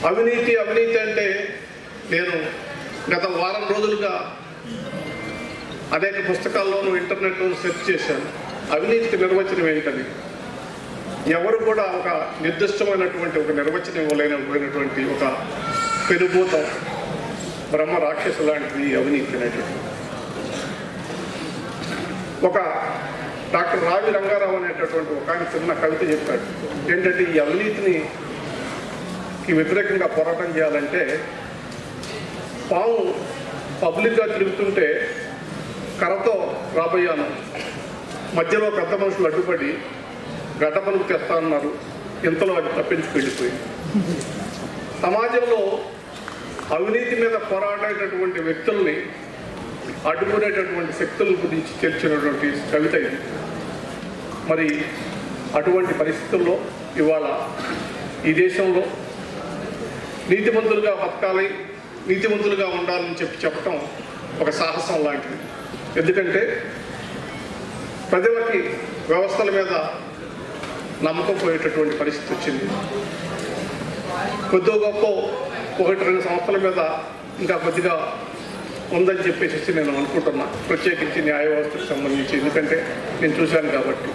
అవినీతి అవినీతి అంటే నేను గత వారం రోజులుగా అనేక పుస్తకాల్లోనూ ఇంటర్నెట్లోనూ సెర్చ్ చేశాను. అవినీతికి నిర్వచనం ఏంటని ఎవరు కూడా ఒక నిర్దిష్టమైనటువంటి ఒక నిర్వచనం ఇవ్వలేకపోయినటువంటి ఒక పెనుభూతం బ్రహ్మ రాక్షసు లాంటిది అవినీతి అనేటువంటి. ఒక డాక్టర్ రావి రంగారావు అనేటటువంటి ఒక ఆయన చిన్న కవిత చెప్పాడు. ఏంటంటే ఈ అవినీతికి వ్యతిరేకంగా పోరాటం చేయాలంటే పాము పబ్లిక్గా తిరుగుతుంటే కర్రతో రాబోయాను, మధ్యలో పెద్ద మనుషులు అడ్డుపడి గడ్డ పలుకు తెస్తా అన్నారు, ఇంతలో అది తప్పించుకు వెళ్ళిపోయింది. సమాజంలో అవినీతి మీద పోరాడేటటువంటి వ్యక్తుల్ని అడ్డుకునేటటువంటి శక్తుల గురించి తెలిసినటువంటి కవిత ఇది. మరి అటువంటి పరిస్థితుల్లో ఇవాళ ఈ దేశంలో నీతిమంతులుగా బతకాలి, నీతిమంతులుగా ఉండాలని చెప్పటం ఒక సాహసం లాంటిది. ఎందుకంటే ప్రజలకి వ్యవస్థల మీద నమ్మకం పోయేటటువంటి పరిస్థితి వచ్చింది. కొద్దిగా గొప్ప 1-2 సంస్థల మీద ఇంకా కొద్దిగా ఉందని చెప్పేసి నేను అనుకుంటున్నా, ప్రత్యేకించి న్యాయ వ్యవస్థకు సంబంధించి. ఎందుకంటే నేను చూశాను కాబట్టి.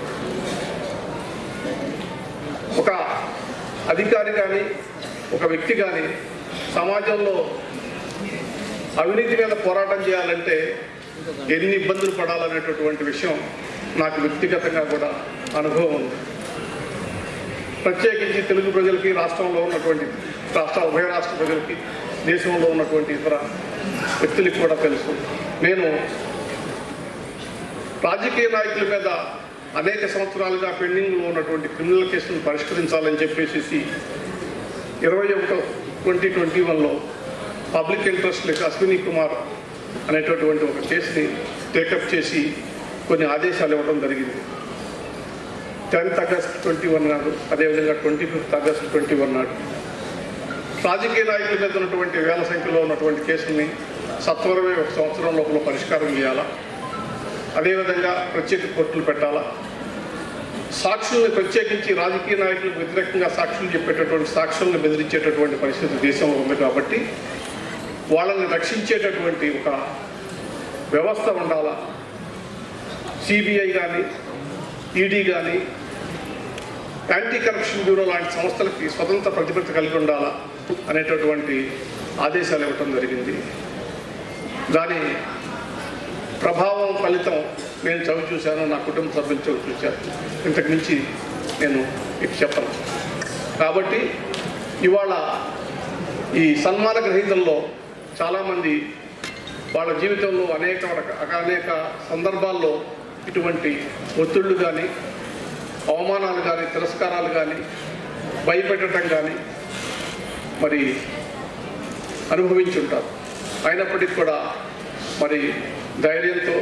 ఒక అధికారి కానీ ఒక వ్యక్తి కానీ సమాజంలో అవినీతి మీద పోరాటం చేయాలంటే ఎన్ని ఇబ్బందులు పడాలనేటటువంటి విషయం నాకు వ్యక్తిగతంగా కూడా అనుభవం ఉంది. ప్రత్యేకించి తెలుగు ప్రజలకి, రాష్ట్రంలో ఉన్నటువంటి ఉభయ రాష్ట్ర ప్రజలకి, దేశంలో ఉన్నటువంటి ఇతర వ్యక్తులకి కూడా తెలుసు. నేను రాజకీయ నాయకుల మీద అనేక సంవత్సరాలుగా పెండింగ్లో ఉన్నటువంటి క్రిమినల్ కేసులను పరిష్కరించాలని చెప్పేసి 2021లో పబ్లిక్ ఇంట్రెస్ట్ అశ్విని కుమార్ అనేటటువంటి ఒక కేసుని టేకప్ చేసి కొన్ని ఆదేశాలు ఇవ్వడం జరిగింది. 10th August 21 నాడు, అదేవిధంగా 25th August 21 నాడు రాజకీయ నాయకుల మీద ఉన్నటువంటి వేల సంఖ్యలో ఉన్నటువంటి కేసుల్ని సత్వరమే 1 సంవత్సరం లోపల పరిష్కారం చేయాలా, అదేవిధంగా ప్రత్యేక కోర్టులు పెట్టాలా, సాక్షుల్ని ప్రత్యేకించి రాజకీయ నాయకులకు వ్యతిరేకంగా సాక్షులు చెప్పేటటువంటి సాక్షులను బెదిరించేటటువంటి పరిస్థితి దేశంలో ఉంది. కాబట్టి వాళ్ళని రక్షించేటటువంటి ఒక వ్యవస్థ ఉండాలా. సిబిఐ కానీ, ఈడీ కానీ, యాంటీ కరప్షన్ బ్యూరో లాంటి సంస్థలకి స్వతంత్ర ప్రతిపత్తి కలిగి ఉండాలా అనేటటువంటి ఆదేశాలు ఇవ్వటం జరిగింది. దాని ప్రభావం ఫలితం నేను చదివి చూశాను, నా కుటుంబ సభ్యులు చదివి చూశాను. ఇంతకు మించి నేను మీకు చెప్పను. కాబట్టి ఇవాళ ఈ సన్మాన గ్రహీతల్లో చాలామంది వాళ్ళ జీవితంలో అనేక సందర్భాల్లో ఇటువంటి ఒత్తిళ్లు కానీ, అవమానాలు కానీ, తిరస్కారాలు కానీ, భయపెట్టడం కానీ మరి అనుభవించి ఉంటారు. అయినప్పటికీ కూడా మరి ధైర్యంతో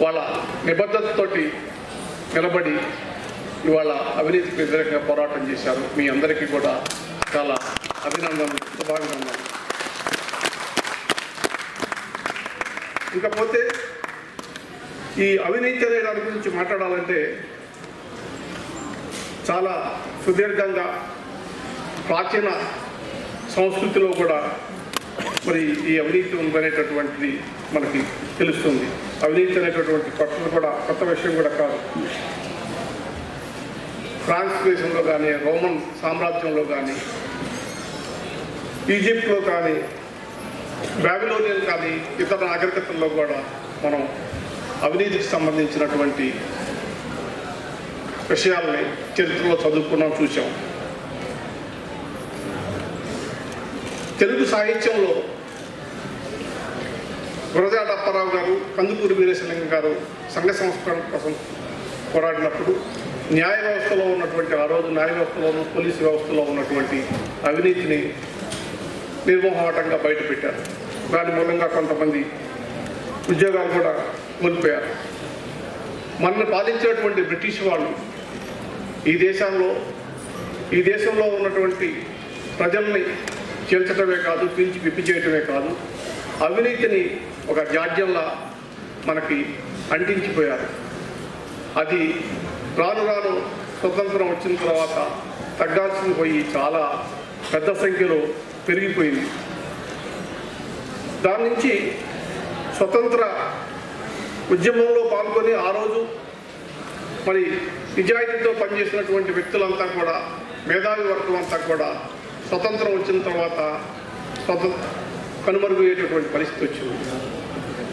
వాళ్ళ నిబద్ధతతోటి నిలబడి ఇవాళ అవినీతికి వ్యతిరేకంగా పోరాటం చేశారు. మీ అందరికీ కూడా చాలా అభినందనలు, శుభాభినందనలు. ఇకపోతే ఈ అవినీతి అనే దాని గురించి మాట్లాడాలంటే చాలా సుదీర్ఘంగా ప్రాచీన సంస్కృతిలో కూడా మరి ఈ అవినీతి ఉందనేటటువంటిది మనకి తెలుస్తుంది. అవినీతి అనేటటువంటి కొత్త విషయం కూడా కాదు. ఫ్రాన్స్ దేశంలో కానీ, రోమన్ సామ్రాజ్యంలో కానీ, ఈజిప్ట్లో కానీ, బాబిలోనియన్ కానీ, ఇతర నాగరికతల్లో కూడా మనం అవినీతికి సంబంధించినటువంటి విషయాలని చరిత్రలో చదువుకున్నాం, చూసాం. తెలుగు సాహిత్యంలో గురజాడ అప్పారావు గారు, కందుకూరి వీరేశలింగం గారు సంఘ సంస్కరణ కోసం పోరాడినప్పుడు న్యాయ వ్యవస్థలో ఉన్నటువంటి, ఆ రోజు న్యాయ వ్యవస్థలోనూ పోలీసు వ్యవస్థలో ఉన్నటువంటి అవినీతిని నిర్మోహమాటంగా బయటపెట్టారు. దాని మూలంగా కొంతమంది ఉద్యోగాలు కూడా కోల్పోయారు. మనల్ని పాలించినటువంటి బ్రిటిష్ వాళ్ళు ఈ దేశంలో ఉన్నటువంటి ప్రజల్ని చేల్చడమే కాదు, పీల్చి పిప్పి చేయటమే కాదు, అవినీతిని ఒక జాడ్యంలా మనకి అంటించిపోయారు. అది రాను రాను స్వతంత్రం వచ్చిన తర్వాత తగ్గాల్సింది పోయి చాలా పెద్ద సంఖ్యలో పెరిగిపోయింది. దాని నుంచి స్వతంత్ర ఉద్యమంలో పాల్గొని ఆ రోజు మరి నిజాయితీతో పనిచేసినటువంటి వ్యక్తులంతా కూడా, మేధావి వర్గం అంతా కూడా స్వతంత్రం వచ్చిన తర్వాత కనుమరుగయ్యేటటువంటి పరిస్థితి వచ్చింది.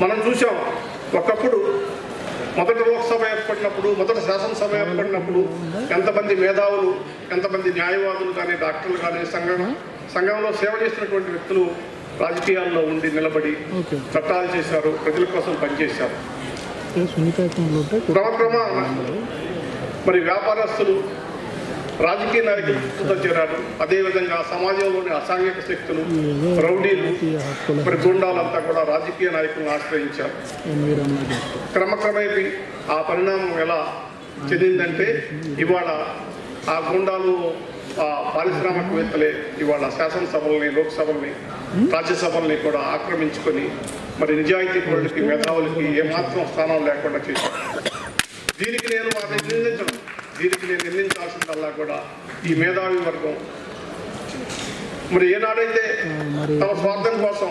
మనం చూసాం, ఒకప్పుడు మొదటి లోక్సభ ఏర్పడినప్పుడు, మొదటి శాసనసభ ఏర్పడినప్పుడు ఎంతమంది మేధావులు, ఎంతమంది న్యాయవాదులు కానీ, డాక్టర్లు కానీ, సంఘంలో సేవ చేసినటువంటి వ్యక్తులు రాజకీయాల్లో ఉండి నిలబడి చట్టాలు చేశారు, ప్రజల కోసం పనిచేశారు. క్రమక్రమంగా మరి వ్యాపారస్తులు రాజకీయ నాయకులతో చేరారు. అదేవిధంగా సమాజంలోని అసాంఘిక శక్తులు, రౌడీలు, మరి గుండాలంతా కూడా రాజకీయ నాయకులను ఆశ్రయించారు. క్రమక్రమేపీ ఆ పరిణామం ఎలా చెందిందంటే, ఇవాళ ఆ గుండాలు, ఆ పారిశ్రామికవేత్తలే ఇవాళ శాసనసభల్ని, లోక్సభల్ని, రాజ్యసభల్ని కూడా ఆక్రమించుకొని మరి నిజాయితీ పరులకి, మేధావులకి ఏమాత్రం స్థానం లేకుండా చేశారు. దీనికి నేను నిందించను. దీనికి నేను నిందించాల్సిందల్లా కూడా ఈ మేధావి వర్గం మరి ఏనాడైతే తమ స్వార్థం కోసం,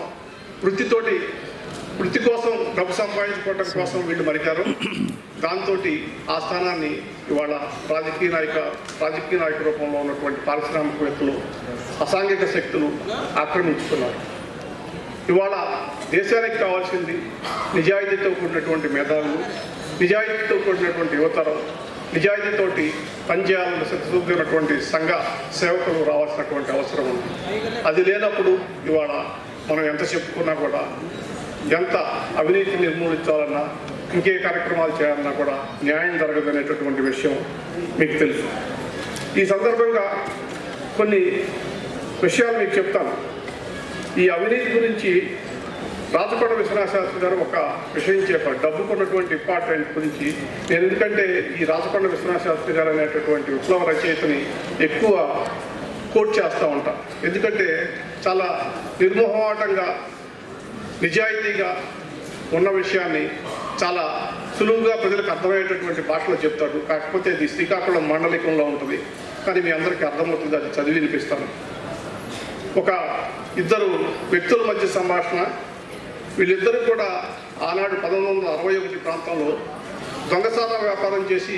వృత్తి కోసం, డబ్బు సంపాదించుకోవడం కోసం వీళ్ళు మరిచారు. దాంతో ఆ స్థానాన్ని ఇవాళ రాజకీయ నాయక రూపంలో ఉన్నటువంటి పారిశ్రామికవేత్తలు, అసాంఘిక శక్తులు ఆక్రమించుకున్నారు. ఇవాళ దేశానికి కావాల్సింది నిజాయితీతో కూడినటువంటి మేధావులు, నిజాయితీతో కూడినటువంటి యువతరం, నిజాయితీతోటి పనిచేయాలని సిద్ధమైనటువంటి సంఘ సేవకులు రావాల్సినటువంటి అవసరం ఉంది. అది లేనప్పుడు ఇవాళ మనం ఎంత చెప్పుకున్నా కూడా, ఎంత అవినీతి నిర్మూలించాలన్నా, ఇంకే కార్యక్రమాలు చేయాలన్నా కూడా న్యాయం జరగదనేటటువంటి విషయం మీకు తెలుసు. ఈ సందర్భంగా కొన్ని విషయాలు మీకు చెప్తాను. ఈ అవినీతి గురించి రాచకొండ విశ్వనాథ శాస్త్రి గారు ఒక విషయం చెప్పారు, డబ్బుకున్నటువంటి ఇంపార్టెంట్ గురించి. నేను ఎందుకంటే ఈ రాచకొండ విశ్వనాథ శాస్త్రి గారు అనేటటువంటి విప్లవ రచయితని ఎక్కువ కోట్ చేస్తూ ఉంటాను. ఎందుకంటే చాలా నిర్మోహమాటంగా, నిజాయితీగా ఉన్న విషయాన్ని చాలా సులువుగా ప్రజలకు అర్థమయ్యేటటువంటి భాషలో చెప్తాడు. కాకపోతే ఇది శ్రీకాకుళం మాండలికంలో ఉంటుంది, కానీ మీ అందరికీ అర్థమవుతుంది. అది చదివి వినిపిస్తాను. ఒక ఇద్దరు వ్యక్తుల మధ్య సంభాషణ. వీళ్ళిద్దరూ కూడా ఆనాడు 1961 ప్రాంతంలో దొంగసారా వ్యాపారం చేసి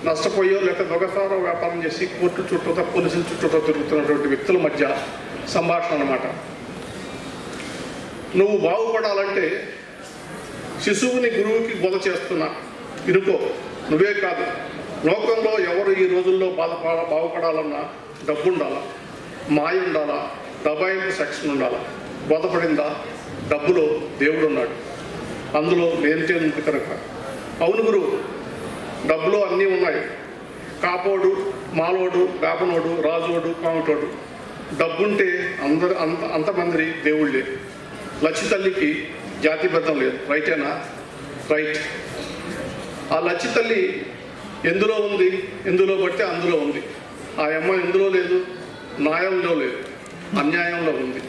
నష్టపోయో, లేక దొంగసారా వ్యాపారం చేసి కోర్టు చుట్టూతో, పోలీసుల చుట్టూతో తిరుగుతున్నటువంటి వ్యక్తుల మధ్య సంభాషణ అన్నమాట. నువ్వు బాగుపడాలంటే శిశువుని గురువుకి బోధ చేస్తున్నా ఇనుకో. నువ్వే కాదు, లోకంలో ఎవరు ఈ రోజుల్లో బాగుపడాలన్నా డబ్బు ఉండాలా, మాయ ఉండాలా, దబాయింపు సెక్షన్ ఉండాలా. బోధపడిందా? డబ్బులో దేవుడు ఉన్నాడు, అందులో లేనితేందుకు కనుక. అవును గురువు, డబ్బులో అన్నీ ఉన్నాయి. కాపోడు, మాలోడు, వేపనోడు, రాజోడు, కాముటోడు. డబ్బుంటే అంతమంది దేవుళ్ళే. లచ్చి తల్లికి జాతి భేదం లేదు. రైటేనా? రైట్. ఆ లచ్చి తల్లి ఎందులో ఉంది? ఎందులో పడితే అందులో ఉంది. ఆ అమ్మ ఎందులో లేదు? న్యాయంలో లేదు, అన్యాయంలో ఉంది.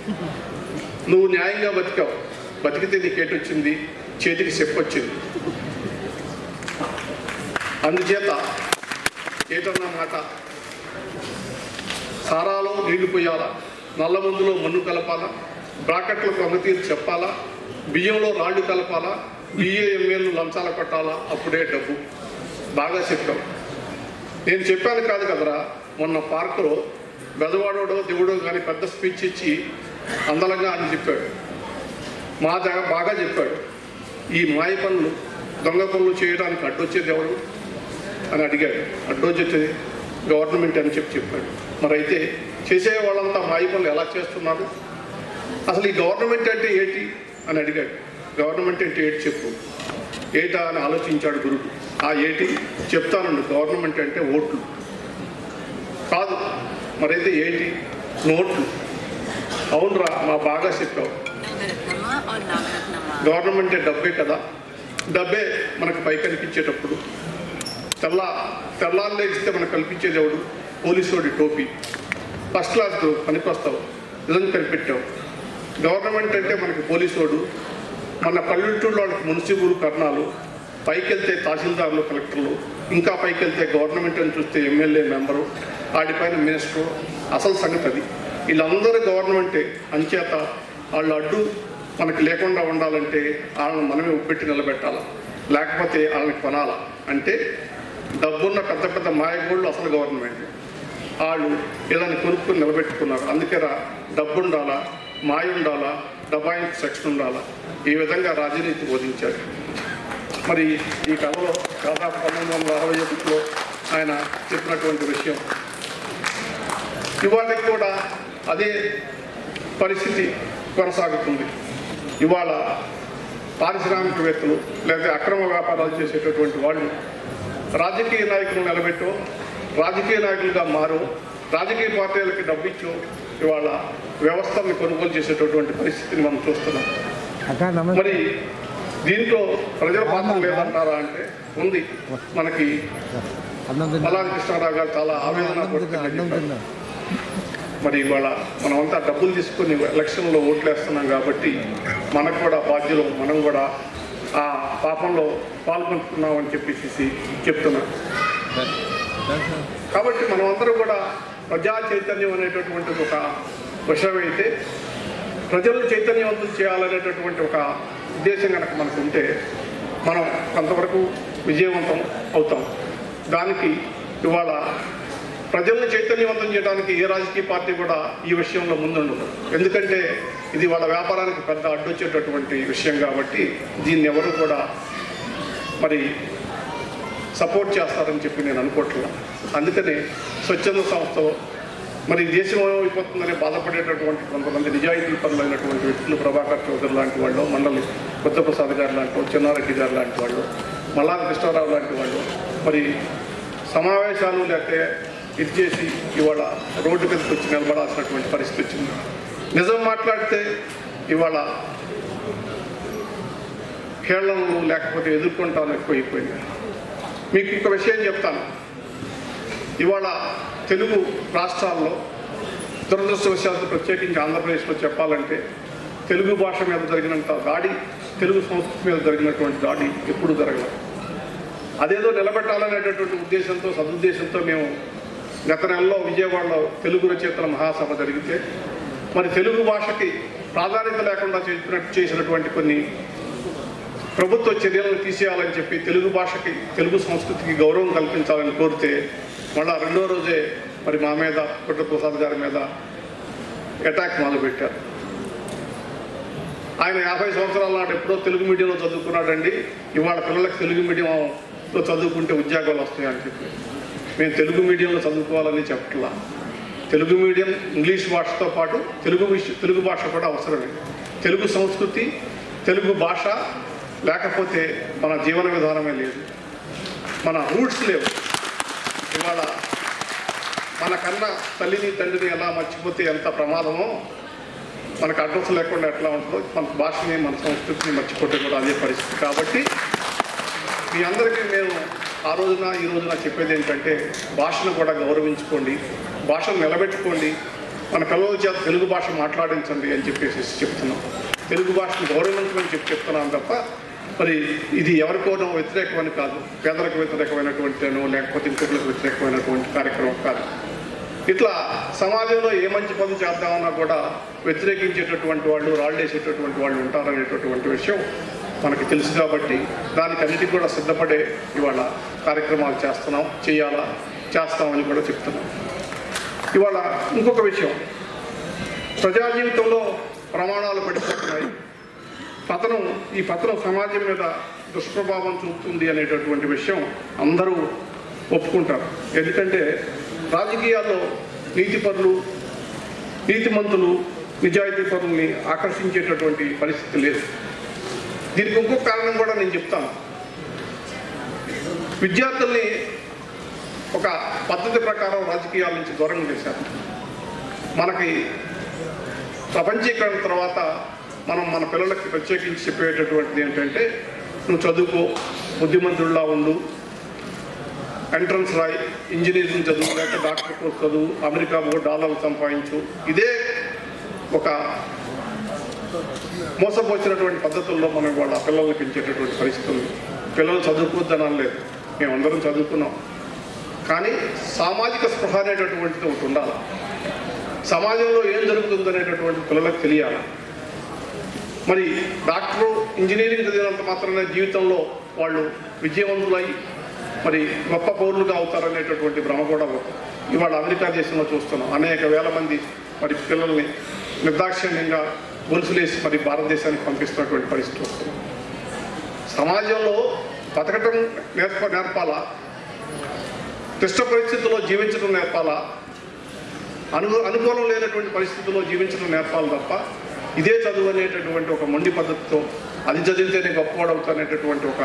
నువ్వు న్యాయంగా బతికావు, బతికితే నీకేటొచ్చింది? చేతికి చెప్పొచ్చింది. అందుచేత ఏటన్నా మాట, సారాలో నీళ్లు పోయాలా, నల్ల మందులో మన్ను కలపాలా, బ్రాకెట్లకు వంగతీరు చెప్పాలా, బియ్యంలో రాళ్ళు కలపాలా, బిఏఎంఏలు లంచాల కొట్టాలా, అప్పుడే డబ్బు. బాగా చెప్పావు. నేను చెప్పాను కాదు కదరా, మొన్న పార్కులో బెదవాడోడో దేవుడో కానీ పెద్ద స్పీచ్ ఇచ్చి అందలంగా అని చెప్పాడు. బాగా చెప్పాడు. ఈ మాయ పనులు, దొంగ పనులు చేయడానికి అడ్డొచ్చేది ఎవరు అని అడిగాడు. అడ్డొచ్చేది గవర్నమెంట్ అని చెప్పాడు. మరి అయితే చేసే వాళ్ళంతా మాయ పనులు ఎలా చేస్తున్నారు? అసలు ఈ గవర్నమెంట్ అంటే ఏంటి అని అడిగాడు. గవర్నమెంట్ అంటే ఏంటి చెప్పు, ఏటా అని ఆలోచించాడు గురువు. ఆ ఏటి చెప్తానండి, గవర్నమెంట్ అంటే ఓట్లు కాదు. మరైతే ఏంటి? నోట్లు. అవునరా, మా బాగా చెప్పావు. గవర్నమెంట్ డబ్బే కదా. డబ్బే మనకు పై కనిపించేటప్పుడు, తెల్లాళ్ళే ఇస్తే మనకు కల్పించేది ఎవడు? పోలీసుడి టోపీ. ఫస్ట్ క్లాస్ పనికొస్తావు, నిజంగా కనిపెట్టావు. గవర్నమెంట్ అంటే మనకి పోలీసుడు, మన పల్లెటూళ్ళు వాళ్ళకి మున్సిపల్ కర్ణాలు, పైకి వెళ్తే తహసీల్దార్లు, కలెక్టర్లు, ఇంకా పైకి వెళ్తే గవర్నమెంట్ అని చూస్తే ఎమ్మెల్యే మెంబరు, వాటిపైన మినిస్టరు. అసలు సంగతి అది. వీళ్ళందరూ గవర్నమెంటే. అంచేత వాళ్ళు అడ్డు మనకి లేకుండా ఉండాలంటే వాళ్ళని మనమే ఉప్పెట్టి నిలబెట్టాలి, లేకపోతే వాళ్ళని కొనాలా. అంటే డబ్బున్న పెద్ద పెద్ద మాయగోళ్ళు అసలు గవర్నమెంట్, వాళ్ళు వీళ్ళని కొనుక్కుని నిలబెట్టుకున్నారు. అందుకే డబ్బు ఉండాలా, మాయ ఉండాలా, డబాయింగ్ సెక్షన్ ఉండాలా, ఈ విధంగా రాజనీతి బోధించారు. మరి ఈ కథలో దాదాపు 1961లో ఆయన చెప్పినటువంటి విషయం ఇవాళకి కూడా అదే పరిస్థితి కొనసాగుతుంది. ఇవాళ పారిశ్రామికవేత్తలు లేదా అక్రమ వ్యాపారాలు చేసేటటువంటి వాళ్ళు రాజకీయ నాయకులు నిలబెట్టో, రాజకీయ నాయకులుగా మారో, రాజకీయ పార్టీలకి డబ్బిచ్చో ఇవాళ వ్యవస్థల్ని కొనుగోలు చేసేటటువంటి పరిస్థితిని మనం చూస్తున్నాం. మరి దీంట్లో ప్రజల పాత్ర లేదంటారా అంటే ఉంది. మనకి మల్లాది కృష్ణారావు గారు చాలా ఆవేదన. మరి ఇవాళ మనమంతా డబ్బులు తీసుకుని ఎలక్షన్లో ఓట్లేస్తున్నాం కాబట్టి మనకు కూడా బాధ్యులు, మనం కూడా ఆ పాపంలో పాల్గొంటున్నామని చెప్పేసి చెప్తున్నాం. కాబట్టి మనమందరూ కూడా ప్రజా చైతన్యం అనేటటువంటి ఒక విషయం అయితే ప్రజలను చైతన్యవంతం చేయాలనేటటువంటి ఒక ఉద్దేశం కనుక మనకు ఉంటే మనం కొంతవరకు విజయవంతం అవుతాం. దానికి ఇవాళ ప్రజలను చైతన్యవంతం చేయడానికి ఏ రాజకీయ పార్టీ కూడా ఈ విషయంలో ముందుండదు. ఎందుకంటే ఇది వాళ్ళ వ్యాపారానికి పెద్ద అడ్డొచ్చేటటువంటి విషయం కాబట్టి దీన్ని ఎవరు కూడా మరి సపోర్ట్ చేస్తారని చెప్పి నేను అనుకోవట్లేదు. అందుకని స్వచ్ఛంద సంస్థలో మరి దేశం అయిపోతుందని బాధపడేటటువంటి కొంతమంది నిజాయితీ పనులైనటువంటి వ్యక్తులు, ప్రభాకర్ చౌదరి లాంటి వాళ్ళు, మండలి బుద్ధప్రసాద్ గారు లాంటి వాళ్ళు, చెన్నారెడ్డి గారు లాంటి వాళ్ళు, మల్లాది కృష్ణారావు లాంటి వాళ్ళు మరి సమావేశాలు లేకపోతే ఇది చేసి ఇవాళ రోడ్డు మీదకి వచ్చి నిలబడాల్సినటువంటి పరిస్థితి వచ్చింది. నిజం మాట్లాడితే ఇవాళ హేళనలు లేకపోతే ఎదుర్కొంటాను ఎక్కువైపోయింది. మీకు ఒక విషయం చెప్తాను. ఇవాళ తెలుగు రాష్ట్రాల్లో దురదృష్టవశాత్తు ప్రత్యేకించి ఆంధ్రప్రదేశ్లో చెప్పాలంటే తెలుగు భాష మీద జరిగినంత దాడి, తెలుగు సంస్కృతి మీద జరిగినటువంటి దాడి ఎప్పుడూ జరగలేదు. అదేదో నిలబెట్టాలనేటటువంటి ఉద్దేశంతో, సదుద్దేశంతో మేము గత నెలలో విజయవాడలో తెలుగు రచయితల మహాసభ జరిగితే మరి తెలుగు భాషకి ప్రాధాన్యత లేకుండా చేసినటువంటి కొన్ని ప్రభుత్వ చర్యలను తీసేయాలని చెప్పి తెలుగు భాషకి, తెలుగు సంస్కృతికి గౌరవం కల్పించాలని కోరితే మళ్ళా రెండో రోజే మరి మా మీద, బుద్ధప్రసాద్ గారి మీద అటాక్ మొదలుపెట్టారు. ఆయన 50 సంవత్సరాల నాడు ఎప్పుడో తెలుగు మీడియంలో చదువుకున్నాడండి, ఇవాళ పిల్లలకి తెలుగు మీడియంలో చదువుకుంటే ఉద్యోగాలు వస్తాయని చెప్పి. మేము తెలుగు మీడియంలో చదువుకోవాలని చెప్పట్లా. తెలుగు మీడియం ఇంగ్లీష్ భాషతో పాటు తెలుగు భాష కూడా అవసరమే. తెలుగు సంస్కృతి, తెలుగు భాష లేకపోతే మన జీవన విధానమే లేదు, మన రూట్స్ లేవు. ఇవాళ మన కన్నా తల్లిని తండ్రిని ఎలా మర్చిపోతే ఎంత ప్రమాదమో, మనకు అడ్రస్ లేకుండా ఎట్లా ఉంటుందో మన భాషని, మన సంస్కృతిని మర్చిపోతే కూడా అదే పరిస్థితి. కాబట్టి మీ అందరికీ మేము ఆ రోజున ఈ రోజున చెప్పేది ఏంటంటే భాషను కూడా గౌరవించుకోండి, భాషను నిలబెట్టుకోండి, మన పిల్లల చేత తెలుగు భాష మాట్లాడించండి అని చెప్పేసి చెప్తున్నాం. తెలుగు భాషను గౌరవించమని చెప్తున్నాను తప్ప మరి ఇది ఎవరికోనో వ్యతిరేకమని కాదు, పేదలకు వ్యతిరేకమైనటువంటినో లేకపోతే ఇంకొకరికి వ్యతిరేకమైనటువంటి కార్యక్రమం కాదు. ఇట్లా సమాజంలో ఏ మంచి పని చేద్దామన్నా కూడా వ్యతిరేకించేటటువంటి వాళ్ళు, రాళ్ళేసేటటువంటి వాళ్ళు ఉంటారనేటటువంటి విషయం మనకి తెలుసు. కాబట్టి దానికి అన్నిటికీ కూడా సిద్ధపడే ఇవాళ కార్యక్రమాలు చేస్తామని కూడా చెప్తున్నాం. ఇవాళ ఇంకొక విషయం, ప్రజా జీవితంలో ప్రమాణాలు పడిపోతున్నాయి. ఈ పతనం సమాజం మీద దుష్ప్రభావం చూపుతుంది అనేటటువంటి విషయం అందరూ ఒప్పుకుంటారు. ఎందుకంటే రాజకీయాల్లో నీతిపరులు, నీతిమంతులు, నిజాయితీ పరుల్ని ఆకర్షించేటటువంటి పరిస్థితి లేదు. దీనికి ఇంకొక కారణం కూడా నేను చెప్తాను. విద్యార్థుల్ని ఒక పద్ధతి ప్రకారం రాజకీయాల నుంచి దూరం చేశారు. మనకి ప్రపంచీకరణ తర్వాత మనం మన పిల్లలకి ప్రత్యేకించి చెప్పేటటువంటిది ఏంటంటే, నువ్వు చదువుకో, బుద్ధిమంతుడిలా ఉండు, ఎంట్రన్స్ రాయి, ఇంజనీరింగ్ చదువు, లేక డాక్టర్ కోర్స్ చదువు, అమెరికా $1 సంపాదించు. ఇదే ఒక మోసపోసినటువంటి పద్ధతుల్లో మనం వాళ్ళ పిల్లల్ని పెంచేటటువంటి పరిస్థితులు. పిల్లలు చదువుకోవద్దని లేదు, మేమందరం చదువుకున్నాం. కానీ సామాజిక స్పృహ అనేటటువంటిది ఒకటి ఉండాలి. సమాజంలో ఏం జరుగుతుందనేటటువంటి పిల్లలకు తెలియాలి. మరి డాక్టరు ఇంజనీరింగ్ చదివినంత మాత్రమే జీవితంలో వాళ్ళు విజయవంతులై మరి గొప్ప పౌరులుగా అవుతారనేటటువంటి భ్రమ కూడా ఇవాళ అమెరికా దేశంలో చూస్తున్నాం. అనేక వేల మంది మరి పిల్లల్ని నిర్దాక్షిణ్యంగా గొలుసులేసి మరి భారతదేశానికి పంపిస్తున్నటువంటి పరిస్థితి వస్తుంది. సమాజంలో బతకటం నేర్పాలా, క్లిష్ట పరిస్థితుల్లో జీవించడం నేర్పాలా, అనుకూలం లేనటువంటి పరిస్థితుల్లో జీవించడం నేర్పాలి తప్ప ఇదే చదువు అనేటటువంటి ఒక మొండి పద్ధతితో అది చదివితేనే గొప్పవాడవుతానేటటువంటి ఒక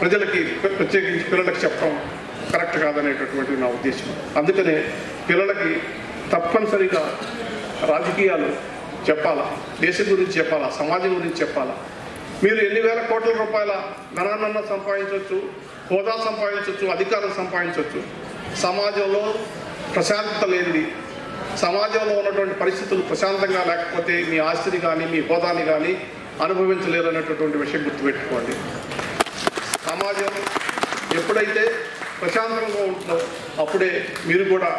ప్రజలకి ప్రత్యేకించి పిల్లలకి చెప్పడం కరెక్ట్ కాదనేటటువంటి నా ఉద్దేశం. అందుకనే పిల్లలకి తప్పనిసరిగా రాజకీయాలు చెప్పాలా, దేశం గురించి చెప్పాలా, సమాజం గురించి చెప్పాలా. మీరు ఎన్ని వేల కోట్ల రూపాయల ధనాన్న సంపాదించవచ్చు, హోదా సంపాదించవచ్చు, అధికారం సంపాదించవచ్చు, సమాజంలో ప్రశాంతత లేనిది, సమాజంలో ఉన్నటువంటి పరిస్థితులు ప్రశాంతంగా లేకపోతే మీ ఆస్తిని కానీ మీ హోదాని కానీ అనుభవించలేరు అనేటటువంటి విషయం గుర్తుపెట్టుకోండి. సమాజం ఎప్పుడైతే ప్రశాంతంగా ఉంటుందో అప్పుడే మీరు కూడా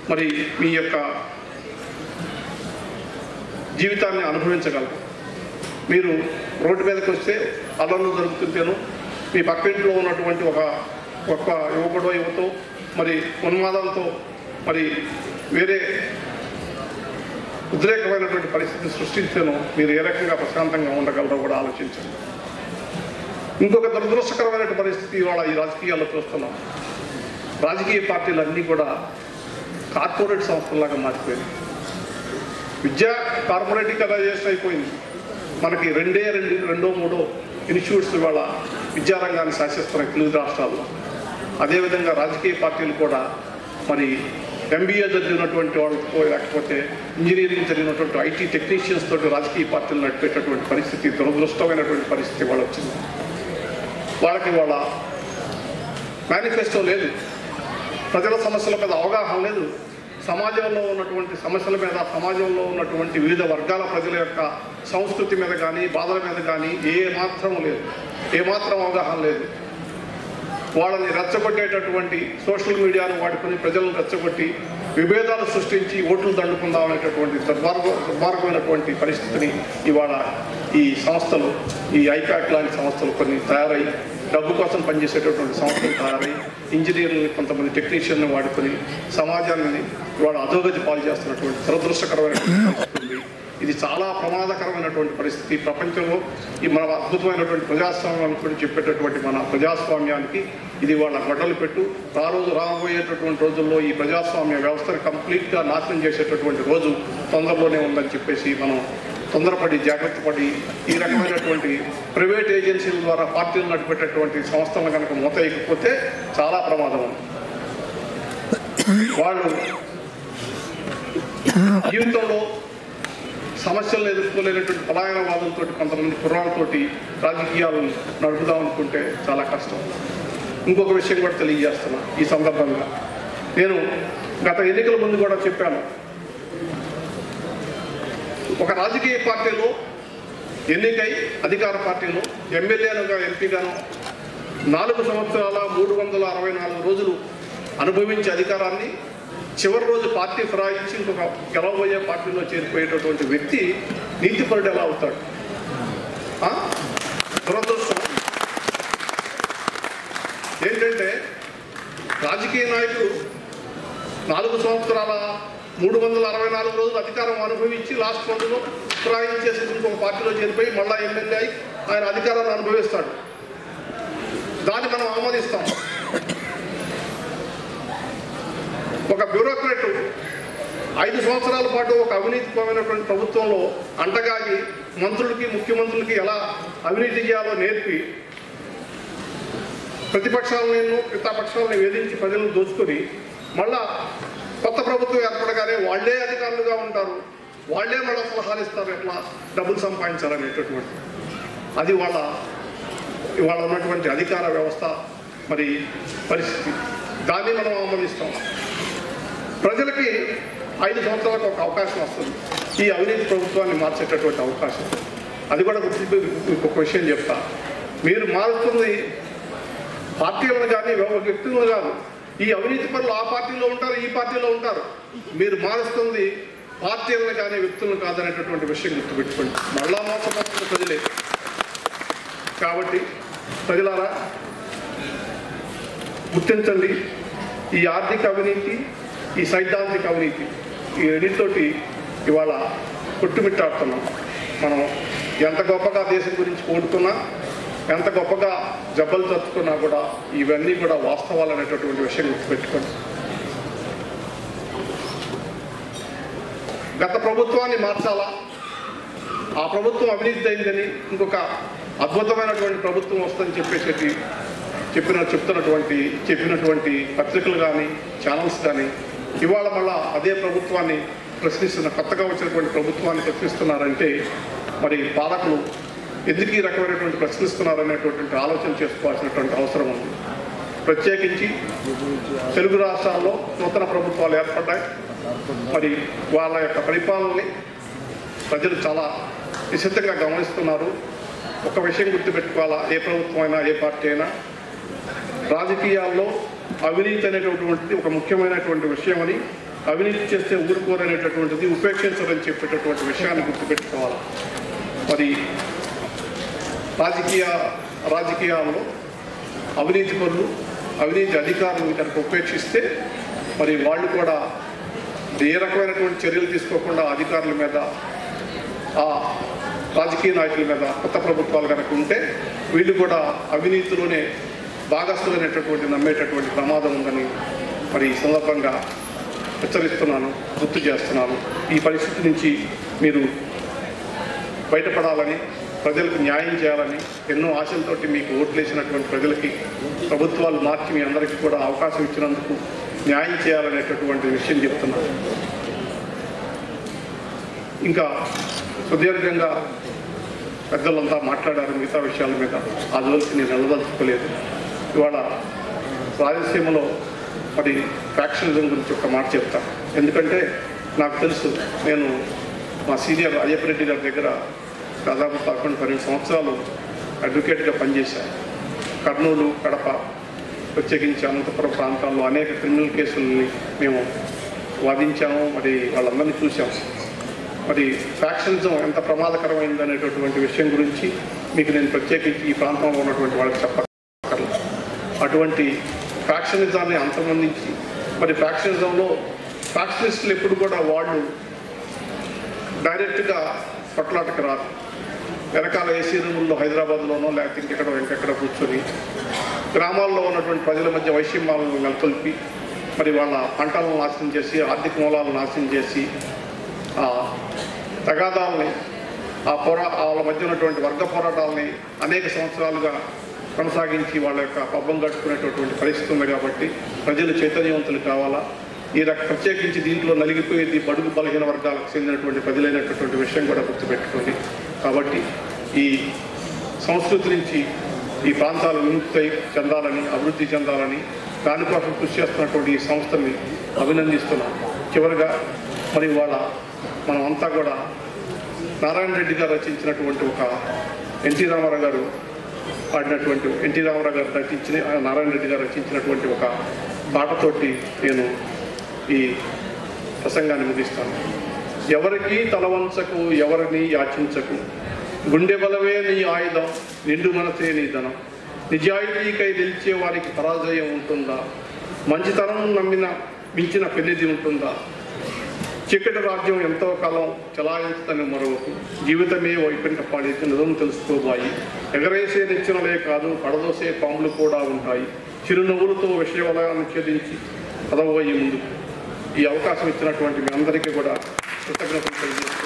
మరి మీ యొక్క జీవితాన్ని అనుభవించగలరు. మీరు రోడ్డు మీదకి వస్తే అల్లర్లు జరుగుతుంటేను మీ పక్కింట్లో ఉన్నటువంటి ఒక యువకుడో యువతో మరి ఉన్మాదంతో మరి వేరే ఉద్రేకమైనటువంటి పరిస్థితిని సృష్టిస్తేనో మీరు ఏ రకంగా ప్రశాంతంగా ఉండగలరో కూడా ఆలోచించండి. ఇంకొక దురదృష్టకరమైన పరిస్థితి ఇవాళ ఈ రాజకీయాల్లో చూస్తున్నాం. రాజకీయ పార్టీలన్నీ కూడా కార్పొరేట్ సంస్థల్లాగా మారిపోయింది. విద్య కార్పొరేటీకరైజేషన్ అయిపోయింది. మనకి రెండో మూడో ఇన్స్టిట్యూట్స్ ఇవాళ విద్యారంగాన్ని శాసిస్తున్నాయి తెలుగు రాష్ట్రాల్లో. అదేవిధంగా రాజకీయ పార్టీలు కూడా మరి ఎంబీఏ చదివినటువంటి వాళ్ళతో లేకపోతే ఇంజనీరింగ్ చదివినటువంటి ఐటీ టెక్నీషియన్స్ తోటి రాజకీయ పార్టీలు నడిపేటటువంటి పరిస్థితి, దురదృష్టమైనటువంటి పరిస్థితి వాళ్ళు వచ్చింది. వాళ్ళకి వాళ్ళ మేనిఫెస్టో లేదు, ప్రజల సమస్యల మీద అవగాహన లేదు, సమాజంలో ఉన్నటువంటి సమస్యల మీద, సమాజంలో ఉన్నటువంటి వివిధ వర్గాల ప్రజల యొక్క సంస్కృతి మీద కానీ బాధల మీద కానీ ఏమాత్రం లేదు, ఏమాత్రం అవగాహన లేదు. వాళ్ళని రెచ్చగొట్టేటటువంటి సోషల్ మీడియాను వాడుకొని ప్రజలను రెచ్చగొట్టి విభేదాలు సృష్టించి ఓట్లు దండుకుందాం అనేటటువంటి దుర్మార్గమైనటువంటి పరిస్థితిని ఇవాళ ఈ సంస్థలు, ఈ ఐపాక్ లాంటి సంస్థలు కొన్ని తయారై డబ్బు కోసం పనిచేసేటటువంటి సంస్థలు తయారై ఇంజనీర్లని కొంతమంది టెక్నీషియన్లు వాడుకొని సమాజాన్ని ఇవాళ అధోగతి పాలు చేస్తున్నటువంటి దురదృష్టకరమైనటువంటి పరిస్థితి. ఇది చాలా ప్రమాదకరమైనటువంటి పరిస్థితి. ప్రపంచంలో ఈ మన అద్భుతమైనటువంటి ప్రజాస్వామ్యం అనుకుని చెప్పేటటువంటి మన ప్రజాస్వామ్యానికి ఇది వాళ్ళ గొడ్డలు పెట్టు. రాబోయేటటువంటి రోజుల్లో ఈ ప్రజాస్వామ్య వ్యవస్థను కంప్లీట్గా నాశనం చేసేటటువంటి రోజు తొందరలోనే ఉందని చెప్పేసి మనం తొందరపడి జాగ్రత్త పడి ఈ రకమైనటువంటి ప్రైవేట్ ఏజెన్సీల ద్వారా పార్టీలు నడిపేటటువంటి సంస్థలను కనుక మూతయ్యకపోతే చాలా ప్రమాదం ఉంది. వాళ్ళు జీవితంలో సమస్యలను ఎదుర్కోలేనటువంటి పలాయనవాదులతో కొంతమంది కుర్రాలతోటి రాజకీయాలను నడుపుదాం అనుకుంటే చాలా కష్టం. ఇంకొక విషయం కూడా తెలియజేస్తున్నా ఈ సందర్భంగా. నేను గత ఎన్నికల ముందు కూడా చెప్పాను, ఒక రాజకీయ పార్టీలో ఎన్నికై అధికార పార్టీలో ఎమ్మెల్యేలుగా ఎంపీగాను 4 సంవత్సరాల 364 రోజులు అనుభవించే అధికారాన్ని చివరి రోజు పార్టీ ఫిరాయించి ఇంకొక గెలవబోయే పార్టీలో చేరిపోయేటటువంటి వ్యక్తి నీతిపరుడు ఎలా అవుతాడు? దురదృష్టం ఏంటంటే రాజకీయ నాయకుడు 4 సంవత్సరాల 364 రోజులు అధికారం అనుభవించి లాస్ట్ రోజులో ఫిరాయించేసి ఇంకొక పార్టీలో చేరిపోయి మళ్ళా ఎమ్మెల్యే అయి ఆయన అధికారాన్ని అనుభవిస్తాడు. దాన్ని మనం ఆమోదిస్తాం. ఒక బ్యూరోక్రాట్ 5 సంవత్సరాల పాటు ఒక అవినీతిపరమైనటువంటి ప్రభుత్వంలో అంటగాగి మంత్రులకి ముఖ్యమంత్రులకి ఎలా అవినీతి చేయాలో నేర్పి ప్రతిపక్షాలను మిగతాపక్షాలను వేధించి ప్రజలను దోచుకొని మళ్ళా కొత్త ప్రభుత్వం ఏర్పడగానే వాళ్లే అధికారులుగా ఉంటారు, వాళ్లే మళ్ళీ సలహాలు ఇస్తారు ఎట్లా డబ్బులు సంపాదించాలనేటటువంటి. అది ఇవాళ ఉన్నటువంటి అధికార వ్యవస్థ మరి పరిస్థితి. దాన్ని మనం ఆమోదిస్తాం. ప్రజలకి 5 సంవత్సరాలకు ఒక అవకాశం వస్తుంది ఈ అవినీతి ప్రభుత్వాన్ని మార్చేటటువంటి అవకాశం. అది కూడా గుర్తింపు. ఇంకొక విషయం చెప్తా, మీరు మారుతుంది పార్టీలను కానీ వ్యక్తులను కాదు, ఈ అవినీతి పనులు ఆ పార్టీలో ఉంటారు, ఈ పార్టీలో ఉంటారు. మీరు మారుస్తుంది పార్టీలను కానీ వ్యక్తులను కాదనేటటువంటి విషయం గుర్తుపెట్టుకోండి. మళ్ళా మోసపోతున్న ప్రజలే. కాబట్టి ప్రజలారా గుర్తించండి, ఈ ఆర్థిక అవినీతి, ఈ సైద్ధాంతిక అవినీతి, ఈ రెండింటితోటి ఇవాళ కొట్టుమిట్టాడుతున్నాం. మనం ఎంత గొప్పగా దేశం గురించి కోరుకున్నా, ఎంత గొప్పగా జబ్బలు తట్టుకున్నా కూడా ఇవన్నీ కూడా వాస్తవాలు అనేటటువంటి విషయం గుర్తుపెట్టుకోండి. గత ప్రభుత్వాన్ని మార్చాలా, ఆ ప్రభుత్వం అవినీతి అయిందని ఇంకొక అద్భుతమైనటువంటి ప్రభుత్వం వస్తుందని చెప్పినటువంటి పత్రికలు కానీ ఛానల్స్ కానీ ఇవాళ మళ్ళా అదే ప్రభుత్వాన్ని ప్రశ్నిస్తున్న, కొత్తగా వచ్చినటువంటి ప్రభుత్వాన్ని ప్రశ్నిస్తున్నారంటే మరి పాలకులు ఎందుకు ఈ రకమైనటువంటి ప్రశ్నిస్తున్నారనేటువంటి ఆలోచన చేసుకోవాల్సినటువంటి అవసరం ఉంది. ప్రత్యేకించి తెలుగు రాష్ట్రాల్లో నూతన ప్రభుత్వాలు ఏర్పడ్డాయి. మరి వాళ్ళ యొక్క పరిపాలనని ప్రజలు చాలా నిశ్చితంగా గమనిస్తున్నారు. ఒక విషయం గుర్తుపెట్టుకోవాలా, ఏ ప్రభుత్వం అయినా ఏ పార్టీ అయినా రాజకీయాల్లో అవినీతి అనేటటువంటిది ఒక ముఖ్యమైనటువంటి విషయం అని, అవినీతి చేస్తే ఊరుకోరనేటటువంటిది ఉపేక్షించాలని చెప్పేటటువంటి విషయాన్ని గుర్తుపెట్టుకోవాలి. మరి రాజకీయాల్లో అవినీతి పనులు, అవినీతి అధికారులను కనుక ఉపేక్షిస్తే మరి వాళ్ళు కూడా ఏ రకమైనటువంటి చర్యలు తీసుకోకుండా అధికారుల మీద, ఆ రాజకీయ నాయకుల మీద కొత్త ప్రభుత్వాలు కనుక ఉంటే వీళ్ళు కూడా అవినీతిలోనే భాగస్థులైనటువంటి నమ్మేటటువంటి ప్రమాదం ఉందని మరి ఈ సందర్భంగా హెచ్చరిస్తున్నాను, గుర్తు చేస్తున్నాను. ఈ పరిస్థితి నుంచి మీరు బయటపడాలని, ప్రజలకు న్యాయం చేయాలని, ఎన్నో ఆశలతోటి మీకు ఓట్లేసినటువంటి ప్రజలకి ప్రభుత్వాలు మార్చి మీ అందరికీ కూడా అవకాశం ఇచ్చినందుకు న్యాయం చేయాలనేటటువంటి విషయం చెప్తున్నాను. ఇంకా సుదీర్ఘంగా పెద్దలంతా మాట్లాడారు మిగతా విషయాల మీద, ఆ జోలికి నేను నిలదలుచుకోలేదు. ఇవాళ రాయలసీమలో మరి ఫ్యాక్షనిజం గురించి ఒక మాట చెప్తాను. ఎందుకంటే నాకు తెలుసు, నేను మా సీనియర్ అయ్యప్పరెడ్డి గారి దగ్గర దాదాపు 11-12 సంవత్సరాలు అడ్వకేట్గా పనిచేశాను. కర్నూలు, కడప, ప్రత్యేకించి అనంతపురం ప్రాంతాల్లో అనేక క్రిమినల్ కేసుల్ని మేము వాదించాము. మరి వాళ్ళందరినీ చూసాము. మరి ఫ్యాక్షనిజం ఎంత ప్రమాదకరమైంది అనేటటువంటి విషయం గురించి మీకు నేను ప్రత్యేకించి ఈ ప్రాంతంలో ఉన్నటువంటి వాళ్ళకి చెప్పక్కర్లేదు. అటువంటి ఫ్యాక్షనిజాన్ని అంతమందించి మరి ఫ్యాక్షనిజంలో ఫ్యాక్షనిస్టులు ఎప్పుడు కూడా వాళ్ళు డైరెక్ట్గా కొట్లాటకు రాదు. వెనకాల ఏసీ రూముల్లో హైదరాబాద్లోనో లేకపోతే ఇంకెక్కడ కూర్చొని గ్రామాల్లో ఉన్నటువంటి ప్రజల మధ్య వైషమ్యాలను నెలకొల్పి మరి వాళ్ళ పంటలను నాశనం చేసి, ఆర్థిక మూలాలను నాశనం చేసి, తగాదాలని, వాళ్ళ మధ్య ఉన్నటువంటి వర్గ పోరాటాలని అనేక సంవత్సరాలుగా కొనసాగించి వాళ్ళ యొక్క పబ్బం గడుపుకునేటటువంటి పరిస్థితి ఉంది. కాబట్టి ప్రజలు చైతన్యవంతులు కావాలా. ప్రత్యేకించి దీంట్లో నలిగిపోయేది బడుగు బలహీన వర్గాలకు చెందినటువంటి ప్రజలైనటువంటి విషయం కూడా గుర్తుపెట్టుకోండి. కాబట్టి ఈ సంస్కృతి నుంచి ఈ ప్రాంతాలు విముక్తి చెందాలని, అభివృద్ధి చెందాలని దానికోసం కృషి చేస్తున్నటువంటి ఈ సంస్థని అభినందిస్తున్నాం. చివరిగా మరి ఇవాళ మనం అంతా కూడా నారాయణ రెడ్డి గారు రచించినటువంటి ఒక ఎన్టీ రామారావు గారు నారాయణ రెడ్డి గారు రచించినటువంటి ఒక పాటతోటి నేను ఈ ప్రసంగాన్ని ముగిస్తాను. ఎవరికి తలవంచకు, ఎవరిని యాచించకు, గుండె బలమే నీ ఆయుధం, నిండు మనసే నీ ధనం, నిజాయితీకై నిలిచే వారికి పరాజయం ఉంటుందా, మంచితనం మించిన పెన్నిది ఉంటుందా, చీకటి రాజ్యం ఎంతో కాలం చలాయించుతని మరొకటి, జీవితమే వైకుంఠ పాడేసి నిజం తెలుసుకోబాయి, ఎగరేసే నిచ్చెనలే కాదు పడదోసే పాములు కూడా ఉంటాయి, చిరునవ్వులతో విషయవలయాన్ని ఛేదించి పదవయ్యే ముందుకు. ఈ అవకాశం ఇచ్చినటువంటి మీ అందరికీ కూడా కృతజ్ఞతలు తెలియజేస్తూ